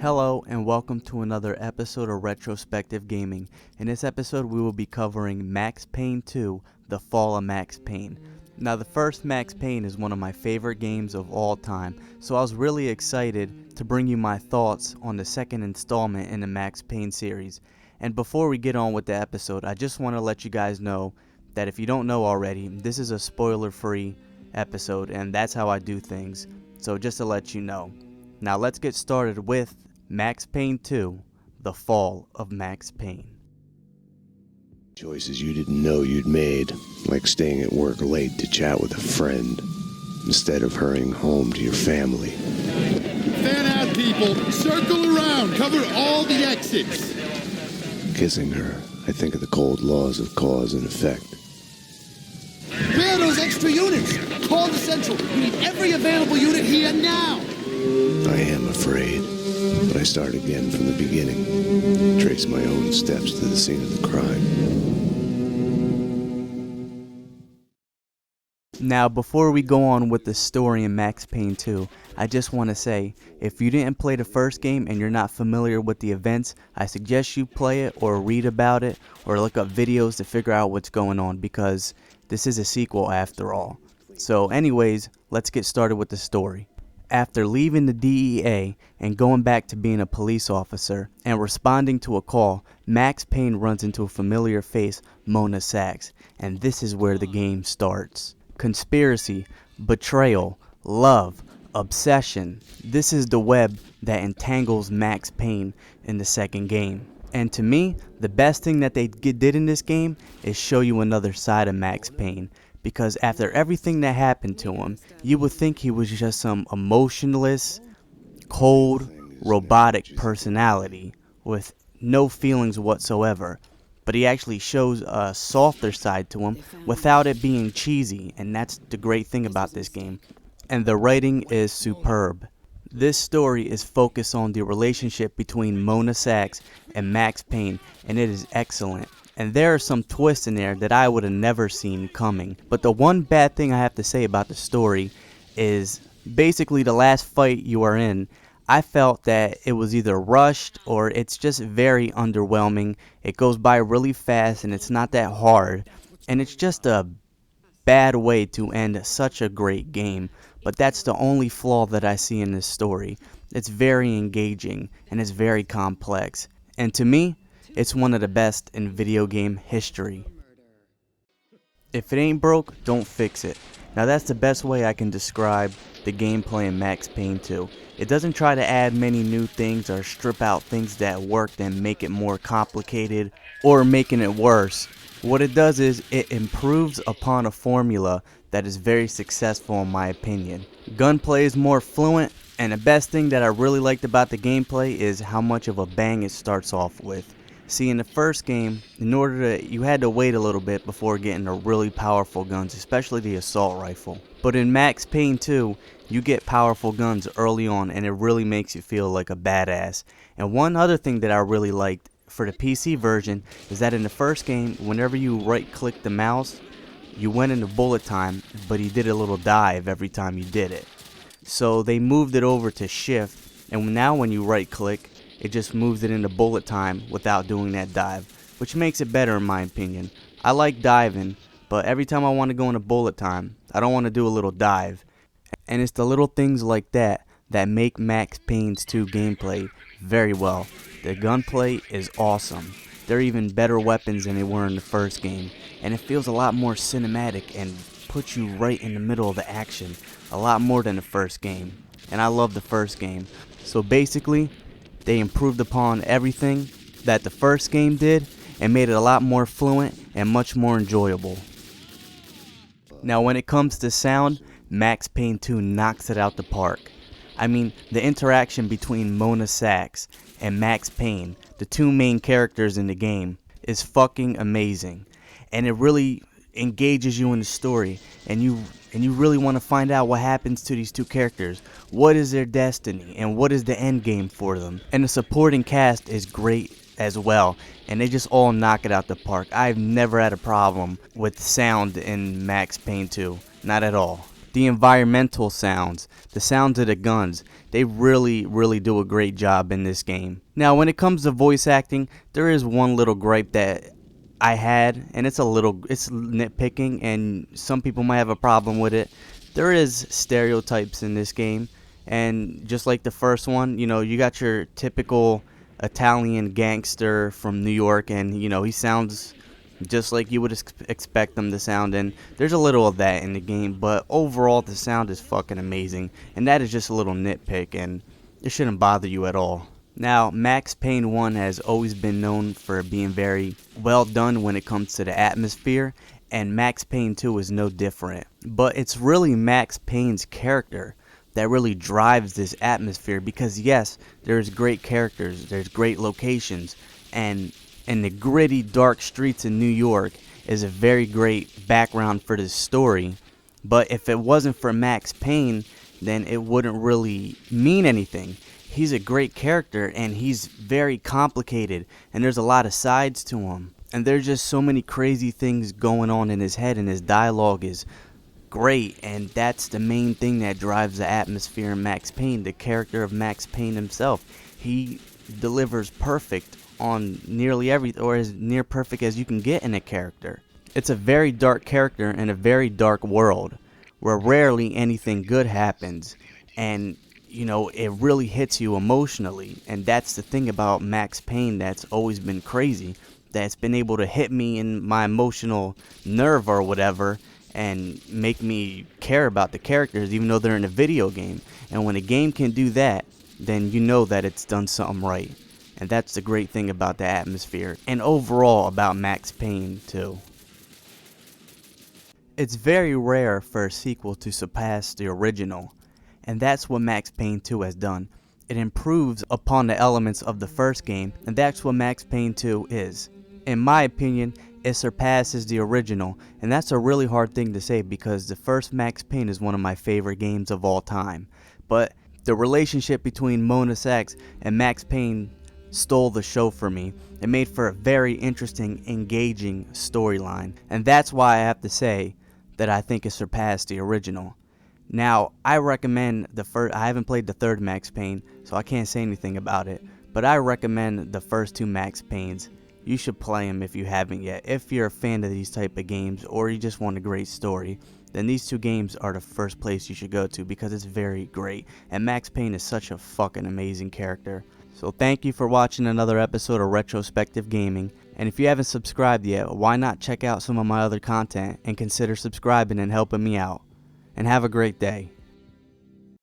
Hello and welcome to another episode of Retrospective Gaming. In this episode we will be covering Max Payne 2, The Fall of Max Payne. Now the first Max Payne is one of my favorite games of all time, so I was really excited to bring you my thoughts on the second installment in the Max Payne series. And before we get on with the episode, I just want to let you guys know that if you don't know already, this is a spoiler-free episode and that's how I do things, so just to let you know. Now let's get started with Max Payne 2, The Fall of Max Payne. Choices you didn't know you'd made, like staying at work late to chat with a friend, instead of hurrying home to your family. Fan out, people! Circle around! Cover all the exits! Kissing her, I think of the cold laws of cause and effect. Where are those extra units? Call the Central. We need every available unit here now! I am afraid, but I start again from the beginning, trace my own steps to the scene of the crime. Now before we go on with the story in Max Payne 2, I just want to say, if you didn't play the first game and you're not familiar with the events, I suggest you play it or read about it or look up videos to figure out what's going on, because this is a sequel after all. So anyways, let's get started with the story. After leaving the DEA and going back to being a police officer and responding to a call, Max Payne runs into a familiar face, Mona Sax, and this is where the game starts. Conspiracy, betrayal, love, obsession. This is the web that entangles Max Payne in the second game. And to me, the best thing that they did in this game is show you another side of Max Payne. Because after everything that happened to him, you would think he was just some emotionless, cold, robotic personality with no feelings whatsoever. But he actually shows a softer side to him without it being cheesy, and that's the great thing about this game. And the writing is superb. This story is focused on the relationship between Mona Sax and Max Payne, and it is excellent. And there are some twists in there that I would have never seen coming. But the one bad thing I have to say about the story is basically the last fight you are in. I felt that it was either rushed or it's just very underwhelming. It goes by really fast and it's not that hard. And it's just a bad way to end such a great game. But that's the only flaw that I see in this story. It's very engaging and it's very complex. And to me, it's one of the best in video game history. If it ain't broke, don't fix it. Now that's the best way I can describe the gameplay in Max Payne 2. It doesn't try to add many new things or strip out things that worked and make it more complicated or making it worse. What it does is it improves upon a formula that is very successful in my opinion. Gunplay is more fluent, and the best thing that I really liked about the gameplay is how much of a bang it starts off with. See, in the first game, you had to wait a little bit before getting the really powerful guns, especially the assault rifle. But in Max Payne 2, you get powerful guns early on and it really makes you feel like a badass. And one other thing that I really liked for the PC version is that in the first game, whenever you right click the mouse, you went into bullet time, but you did a little dive every time you did it. So they moved it over to shift, and now when you right click, it just moves it into bullet time without doing that dive, which makes it better in my opinion. I like diving, but every time I want to go into bullet time, I don't want to do a little dive. And it's the little things like that that make Max Payne's 2 gameplay very well. The gunplay is awesome. They're even better weapons than they were in the first game, and it feels a lot more cinematic and puts you right in the middle of the action, a lot more than the first game. And I love the first game. So basically, they improved upon everything that the first game did and made it a lot more fluent and much more enjoyable. Now when it comes to sound, Max Payne 2 knocks it out the park. I mean, the interaction between Mona Sax and Max Payne, the two main characters in the game, is fucking amazing. And it really engages you in the story, and you really want to find out what happens to these two characters. What is their destiny and what is the end game for them? And the supporting cast is great as well, and they just all knock it out the park. I've never had a problem with sound in Max Payne 2, not at all. the environmental sounds, the sounds of the guns. They really do a great job in this game. Now, when it comes to voice acting, there is one little gripe that I had, and it's nitpicking, and some people might have a problem with it. There is stereotypes in this game, and just like the first one, you know, you got your typical Italian gangster from New York, and you know, he sounds just like you would expect them to sound, and there's a little of that in the game, but overall the sound is fucking amazing, and that is just a little nitpick, and it shouldn't bother you at all. Now, Max Payne 1 has always been known for being very well done when it comes to the atmosphere, and Max Payne 2 is no different. But it's really Max Payne's character that really drives this atmosphere, because yes, there's great characters, there's great locations, and the gritty, dark streets in New York is a very great background for this story. But if it wasn't for Max Payne, then it wouldn't really mean anything. He's a great character, and he's very complicated, and there's a lot of sides to him. And there's just so many crazy things going on in his head, and his dialogue is great, and that's the main thing that drives the atmosphere in Max Payne, the character of Max Payne himself. He delivers perfect on nearly everything, or as near perfect as you can get in a character. It's a very dark character in a very dark world where rarely anything good happens, and you know, it really hits you emotionally, and that's the thing about Max Payne that's always been crazy, that's been able to hit me in my emotional nerve or whatever, and make me care about the characters even though they're in a video game. And when a game can do that, then you know that it's done something right. And that's the great thing about the atmosphere, and overall about Max Payne 2. It's very rare for a sequel to surpass the original, and that's what Max Payne 2 has done. It improves upon the elements of the first game, and that's what Max Payne 2 is. In my opinion, it surpasses the original, and that's a really hard thing to say because the first Max Payne is one of my favorite games of all time. But the relationship between Mona Sax and Max Payne stole the show for me. It made for a very interesting, engaging storyline, and that's why I have to say that I think it surpassed the original. Now, I recommend I haven't played the third Max Payne, so I can't say anything about it, but I recommend the first two Max Paynes. You should play them if you haven't yet. If you're a fan of these type of games, or you just want a great story, then these two games are the first place you should go to because it's very great, and Max Payne is such a fucking amazing character. So thank you for watching another episode of Retrospective Gaming, and if you haven't subscribed yet, why not check out some of my other content and consider subscribing and helping me out. And have a great day.